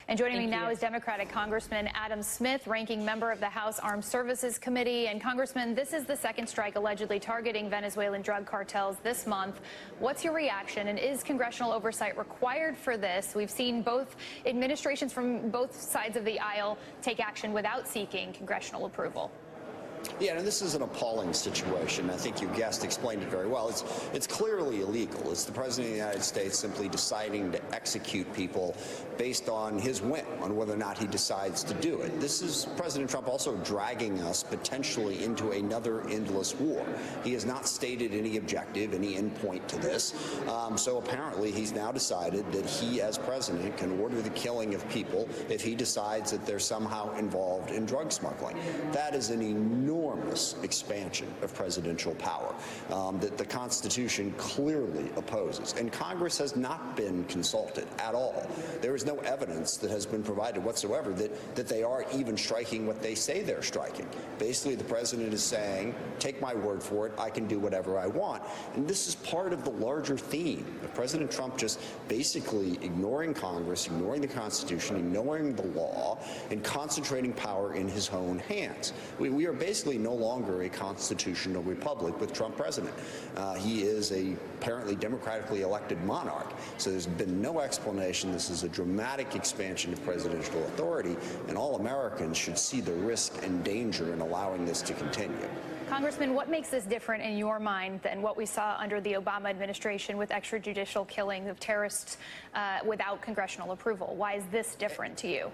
And joining me now is Democratic Congressman Adam Smith, ranking member of the House Armed Services Committee. And Congressman, this is the second strike allegedly targeting Venezuelan drug cartels this month. What's your reaction, and is congressional oversight required for this? We've seen both administrations from both sides of the aisle take action without seeking congressional approval. Yeah, and this is an appalling situation. I think your guest explained it very well. It's clearly illegal. It's the President of the United States simply deciding to execute people based on his whim, on whether or not he decides to do it. This is President Trump also dragging us potentially into another endless war. He has not stated any objective, any endpoint to this. So apparently he's now decided that he, as president, can order the killing of people if he decides that they're somehow involved in drug smuggling. That is an enormous expansion of presidential power that the Constitution clearly opposes. And Congress has not been consulted at all. There is no evidence that has been provided whatsoever that they are even striking what they say they're striking. Basically, the president is saying, take my word for it, I can do whatever I want. And this is part of the larger theme of President Trump just basically ignoring Congress, ignoring the Constitution, ignoring the law, and concentrating power in his own hands. We are basically no longer a constitutional republic with Trump president. He is a apparently democratically elected monarch. So there's been no explanation. This is a dramatic expansion of presidential authority, and all Americans should see the risk and danger in allowing this to continue. Congressman, what makes this different in your mind than what we saw under the Obama administration with extrajudicial killing of terrorists without congressional approval? Why is this different to you?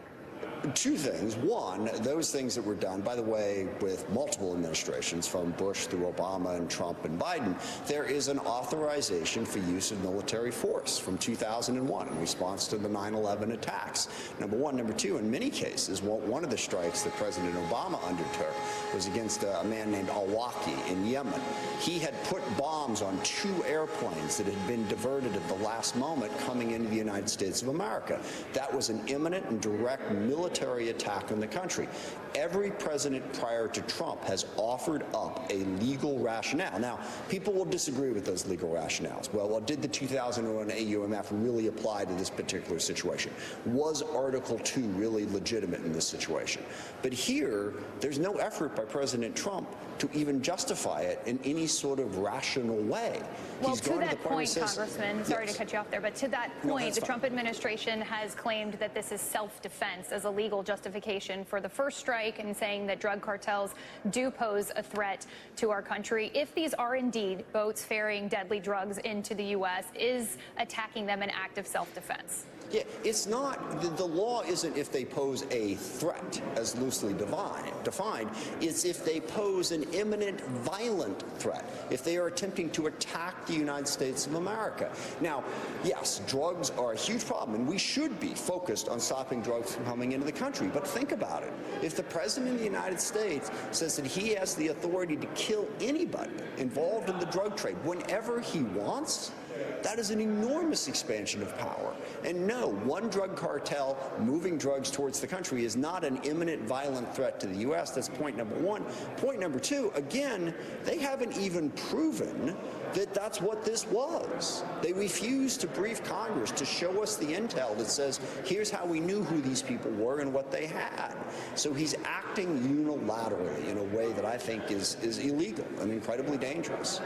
Two things. One, those things that were done, by the way, with multiple administrations, from Bush through Obama and Trump and Biden, there is an authorization for use of military force from 2001 in response to the 9/11 attacks. Number one. Number two, in many cases, one of the strikes that President Obama undertook was against a man named al-Awlaki in Yemen. He had put bombs on 2 airplanes that had been diverted at the last moment coming into the United States of America. That was an imminent and direct military attack on the country. Every president prior to Trump has offered up a legal rationale. Now, people will disagree with those legal rationales. Well, did the 2001 AUMF really apply to this particular situation? Was Article 2 really legitimate in this situation? But here, there's no effort by President Trump to even justify it in any sort of rational way. Well, to that point, Congressman, sorry to cut you off there, but to that point, the Trump administration has claimed that this is self-defense as a legal justification for the first strike, and saying that drug cartels do pose a threat to our country. If these are indeed boats ferrying deadly drugs into the U.S., is attacking them an act of self-defense? Yeah, it's not. The law isn't if they pose a threat, as loosely defined. It's if they pose an imminent violent threat, if they are attempting to attack the United States of America. Now, yes, drugs are a huge problem, and we should be focused on stopping drugs from coming into the country. But think about it. If the President of the United States says that he has the authority to kill anybody involved in the drug trade whenever he wants, that is an enormous expansion of power. And no, one drug cartel moving drugs towards the country is not an imminent violent threat to the U.S. That's point number one. Point number two, again, they haven't even proven that that's what this was. They refused to brief Congress to show us the intel that says, here's how we knew who these people were and what they had. So he's acting unilaterally in a way that I think is illegal and incredibly dangerous.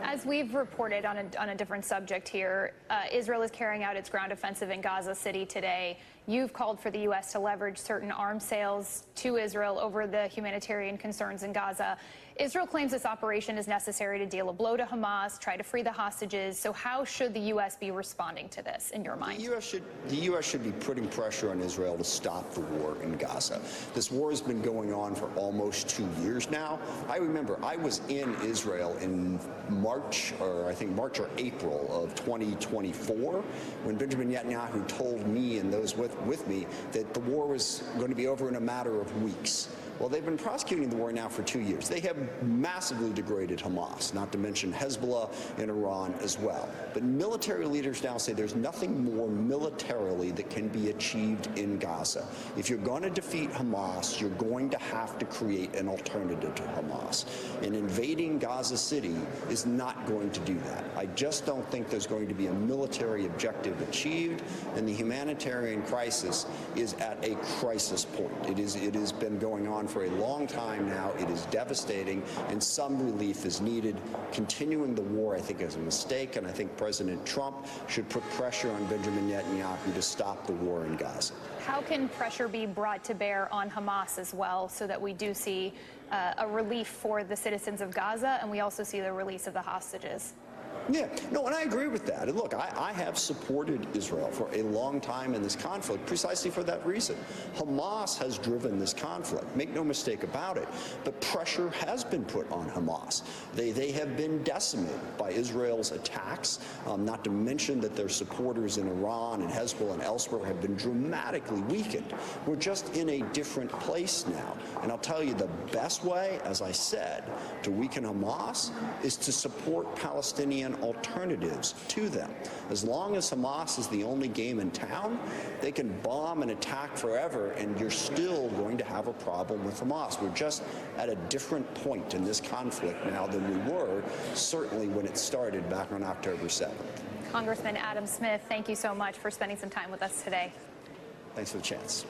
As we've reported on a different subject here, Israel is carrying out its ground offensive in Gaza City today. You've called for the U.S. to leverage certain arms sales to Israel over the humanitarian concerns in Gaza. Israel claims this operation is necessary to deal a blow to Hamas, try to free the hostages. So how should the U.S. be responding to this, in your mind? The U.S. should be putting pressure on Israel to stop the war in Gaza. This war has been going on for almost 2 years now. I remember I was in Israel in March or April of 2024 when Benjamin Netanyahu told me and those with me that the war was going to be over in a matter of weeks. Well, they've been prosecuting the war now for 2 years. They have massively degraded Hamas, not to mention Hezbollah and Iran as well. But military leaders now say there's nothing more militarily that can be achieved in Gaza. If you're going to defeat Hamas, you're going to have to create an alternative to Hamas. And invading Gaza City is not going to do that. I just don't think there's going to be a military objective achieved, and the humanitarian crisis crisis is at a crisis point. It has been going on for a long time now. It is devastating, and some relief is needed. Continuing the war, I think, is a mistake, and I think President Trump should put pressure on Benjamin Netanyahu to stop the war in Gaza. How can pressure be brought to bear on Hamas as well, so that we do see a relief for the citizens of Gaza, and we also see the release of the hostages? Yeah, no, and I agree with that. And look, I have supported Israel for a long time in this conflict precisely for that reason. Hamas has driven this conflict, make no mistake about it, but pressure has been put on Hamas. They have been decimated by Israel's attacks, not to mention that their supporters in Iran and Hezbollah and elsewhere have been dramatically weakened. We're just in a different place now. And I'll tell you, the best way, as I said, to weaken Hamas is to support Palestinian alternatives to them. As long as Hamas is the only game in town, they can bomb and attack forever, and you're still going to have a problem with Hamas. We're just at a different point in this conflict now than we were, certainly when it started back on October 7th. Congressman Adam Smith, thank you so much for spending some time with us today. Thanks for the chance.